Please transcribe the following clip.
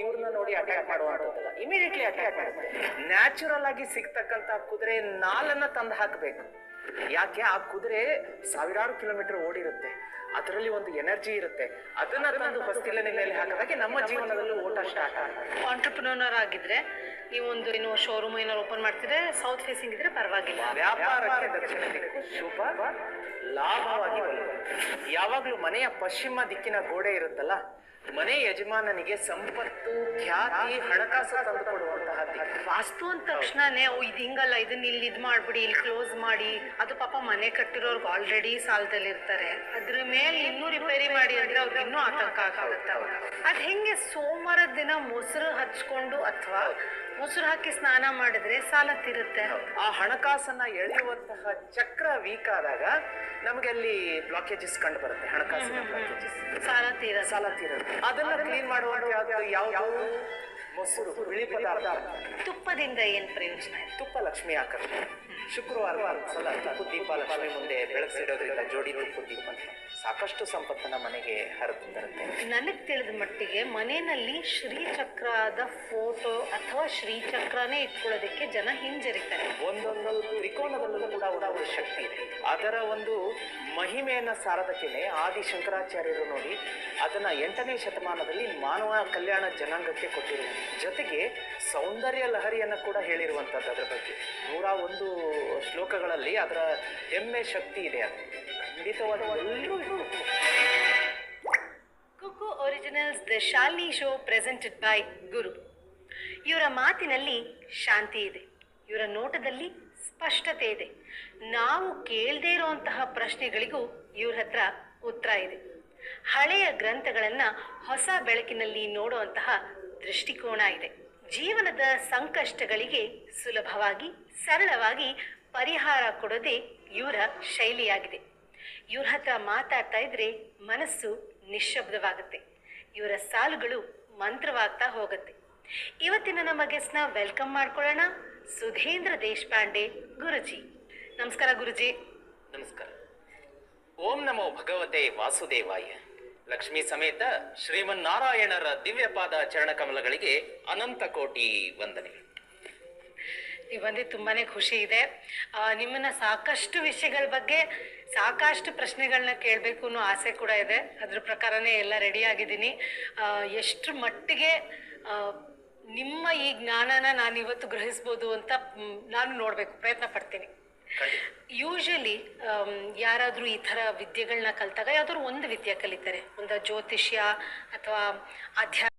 ಇವ್ರನ್ನ ನೋಡಿ attack ಮಾಡುವಂಥದ್ದಲ್ಲ, immediately attack ಮಾಡುತ್ತೆ. ನ್ಯಾಚುರಲ್ ಆಗಿ ಸಿಗ್ತಕ್ಕಂಥ ಕುದುರೆ ನಾಲನ್ನ ತಂದು ಹಾಕಬೇಕು. ಯಾಕೆ? ಆ ಕುದುರೆ ಸಾವಿರಾರು ಕಿಲೋಮೀಟರ್ ಓಡಿರುತ್ತೆ, ಅದರಲ್ಲಿ ಒಂದು ಎನರ್ಜಿ ಇರುತ್ತೆ, ಅದನ್ನ ತಂದು ಹೊಸ್ತಿಲನೆ ಮೇಲೆ ಹಾಕಿದಾಗೆ ನಮ್ಮ ಜೀವನದಲ್ಲೂ ಓಟ ಸ್ಟಾರ್ಟ್ ಆಗುತ್ತೆ. ಆಂಟರ್ಪ್ರಿನರ್ ಆಗಿದ್ರೆ ನೀವೊಂದು ಏನು ಶೋರೂಮ್ ಏನಾರು ಓಪನ್ ಮಾಡ್ತಿದ್ರೆ ಸೌತ್ ಫೇಸಿಂಗ್ ಇದ್ರೆ ಪರವಾಗಿಲ್ಲ, ವ್ಯಾಪಾರಕ್ಕೆ ದಕ್ಷಿಣ ದಿಕ್ಕು ಶುಭ ಲಾಭವಾಗಿ ಬರುತ್ತೆ. ಯಾವಾಗ್ಲೂ ಮನೆಯ ಪಶ್ಚಿಮ ದಿಕ್ಕಿನ ಗೋಡೆ ಇರುತ್ತಲ್ಲ, ಮನೆ ಯಜಮಾನನಿಗೆ ಸಂಪತ್ತು, ಖ್ಯಾತಿ, ಹಣಕಾಸು ತಂದು ಕೊಡುವಂತಹ ದಿಕ್ಕು. ವಾಸ್ತು ಅಂದ ತಕ್ಷಣನೇ ಇದು ಹಿಂಗಲ್ಲ, ಇದನ್ನ ಇಲ್ಲಿ ಇದ್ ಮಾಡ್ಬಿಡಿ, ಇಲ್ಲಿ ಕ್ಲೋಸ್ ಮಾಡಿ. ಅದು ಪಾಪ ಮನೆ ಕಟ್ಟಿರೋರ್ಗೆ ಆಲ್ರೆಡಿ ಸಾಲದಲ್ಲಿ ಇರ್ತಾರೆ, ಅದ್ರ ಮೇಲೆ ಇನ್ನೂ ರಿಪೇರಿ ಮಾಡಿ ಅಂದ್ರೆ ಅವ್ರಿಗೆ ಇನ್ನೂ ಆತಂಕ ಆಗುತ್ತೆ. ಅದ್ ಹೆಂಗೆ ಸೋಮವಾರದ ದಿನ ಮೊಸರು ಹಚ್ಕೊಂಡು ಅಥವಾ ಮೊಸರು ಹಾಕಿ ಸ್ನಾನ ಮಾಡಿದ್ರೆ ಸಾಲ ತೀರುತ್ತೆ? ಆ ಹಣಕಾಸನ್ನ ಎಳೆಯುವಂತಹ ಚಕ್ರ ವೀಕ್ ಆದಾಗ ನಮಗೆ ಅಲ್ಲಿ ಬ್ಲಾಕೇಜಸ್ ಕಂಡು ಬರುತ್ತೆ, ಹಣಕಾಸಿನ ಬ್ಲಾಕೇಜಸ್, ಸಾಲ ತೀರುತ್ತೆ. ಅದನ್ನ ಕ್ಲೀನ್ ಮಾಡುವಂತ ಯಾವ್ದು? ಮೊಸರು, ಬಿಳಿ ಪದಾರ್ಥ. ತುಪ್ಪದಿಂದ ಏನ್ ಪ್ರಯೋಜನ? ತುಪ್ಪ ಲಕ್ಷ್ಮಿ ಆಕರ್ಷಣೆ. ಶುಕ್ರವಾರ ಸಲ ತುಪ್ಪದ ದೀಪ ಲಕ್ಷ್ಮಿ ಮುಂದೆ ಬೆಳಗ್ಸಿಡೋದ್ರಿಂದ, ಜೋಡಿ ತುಪ್ಪದ ದೀಪ ಸಾಕಷ್ಟು ಸಂಪತ್ತನ್ನ ಮನೆಗೆ ಹರಿದು ತರುತ್ತೆ. ನನಗೆ ತಿಳಿದ ಮಟ್ಟಿಗೆ ಮನೆಯಲ್ಲಿ ಶ್ರೀಚಕ್ರದ ಫೋಟೋ ಅಥವಾ ಶ್ರೀಚಕ್ರನೇ ಇಟ್ಕೊಳ್ಳೋದಕ್ಕೆ ಜನ ಹಿಂಜರಿತಾರೆ. ಒಂದೊಂದು ತ್ರಿಕೋನದಲ್ಲೂ ಕೂಡ ಒಂದು ಶಕ್ತಿ ಇದೆ. ಅದರ ಒಂದು ಮಹಿಮೆಯನ್ನ ಸಾರದಕ್ಕೇನೆ ಆದಿ ಶಂಕರಾಚಾರ್ಯರು ನೋಡಿ ಅದನ್ನ 8ನೇ ಶತಮಾನದಲ್ಲಿ ಮಾನವ ಕಲ್ಯಾಣ ಜನಾಂಗಕ್ಕೆ ಕೊಟ್ಟಿರುವ ಜೊತೆಗೆ ಸೌಂದರ್ಯ ಲಹರಿಯನ್ನು ಕೂಡ ಹೇಳಿರುವಂಥದ್ದು. ಅದರ ಬಗ್ಗೆ 101 ಶ್ಲೋಕಗಳಲ್ಲಿ ಅದರ ಹೆಮ್ಮೆ ಶಕ್ತಿ ಇದೆ. ಅದು ಖಂಡಿತವಾದ ಎಲ್ಲರೂ Kuku originals the Shalini show presented by Guru. ಇವರ ಮಾತಿನಲ್ಲಿ ಶಾಂತಿ ಇದೆ, ಇವರ ನೋಟದಲ್ಲಿ ಸ್ಪಷ್ಟತೆ ಇದೆ. ನಾವು ಕೇಳದೇ ಇರುವಂತಹ ಪ್ರಶ್ನೆಗಳಿಗೂ ಇವ್ರ ಹತ್ರ ಉತ್ತರ ಇದೆ. ಹಳೆಯ ಗ್ರಂಥಗಳನ್ನ ಹೊಸ ಬೆಳಕಿನಲ್ಲಿ ನೋಡುವಂತಹ ದೃಷ್ಟಿಕೋನ ಇದೆ. ಜೀವನದ ಸಂಕಷ್ಟಗಳಿಗೆ ಸುಲಭವಾಗಿ ಸರಳವಾಗಿ ಪರಿಹಾರ ಕೊಡೋದೇ ಇವರ ಶೈಲಿಯಾಗಿದೆ. ಇವ್ರ ಹತ್ರ ಮಾತಾಡ್ತಾ ಇದ್ರೆ ಮನಸ್ಸು ನಿಶ್ಶಬ್ದವಾಗುತ್ತೆ, ಇವರ ಸಾಲುಗಳು ಮಂತ್ರವಾಗ್ತಾ ಹೋಗುತ್ತೆ. ಇವತ್ತಿನ ನಮ್ಮ ಗೆಸ್ಟ್ನ ವೆಲ್ಕಮ್ ಮಾಡ್ಕೊಳ್ಳೋಣ. ಸುಧೇಂದ್ರ ದೇಶಪಾಂಡೆ ಗುರುಜಿ. ನಮಸ್ಕಾರ ಗುರುಜಿ. ನಮಸ್ಕಾರ. ಓಂ ನಮೋ ಭಗವತೆ ವಾಸುದೇವಾಯ. ಲಕ್ಷ್ಮೀ ಸಮೇತ ಶ್ರೀಮನ್ನಾರಾಯಣರ ದಿವ್ಯಪಾದ ಚರಣಕಮಲಗಳಿಗೆ ಅನಂತ ಕೋಟಿ ವಂದನೆ. ನೀವು ಬಂದು ತುಂಬಾನೇ ಖುಷಿ ಇದೆ. ನಿಮ್ಮನ್ನ ಸಾಕಷ್ಟು ವಿಷಯಗಳ ಬಗ್ಗೆ ಸಾಕಷ್ಟು ಪ್ರಶ್ನೆಗಳನ್ನ ಕೇಳಬೇಕು ಅನ್ನೋ ಆಸೆ ಕೂಡ ಇದೆ. ಅದ್ರ ಪ್ರಕಾರನೇ ಎಲ್ಲ ರೆಡಿ ಆಗಿದ್ದೀನಿ. ಎಷ್ಟು ಮಟ್ಟಿಗೆ ನಿಮ್ಮ ಈ ಜ್ಞಾನನ ನಾನು ಇವತ್ತು ಗ್ರಹಿಸ್ಬೋದು ಅಂತ ನಾನು ನೋಡಬೇಕು, ಪ್ರಯತ್ನ ಪಡ್ತೀನಿ. ಯೂಶಲಿ ಯಾರಾದರೂ ಈ ಥರ ವಿದ್ಯೆಗಳನ್ನ ಕಲಿತಾಗ ಯಾವ್ದಾದ್ರು ಒಂದು ವಿದ್ಯೆ ಕಲಿತಾರೆ, ಒಂದು ಜ್ಯೋತಿಷ್ಯ ಅಥವಾ ಅಧ್ಯಾತ್ಮ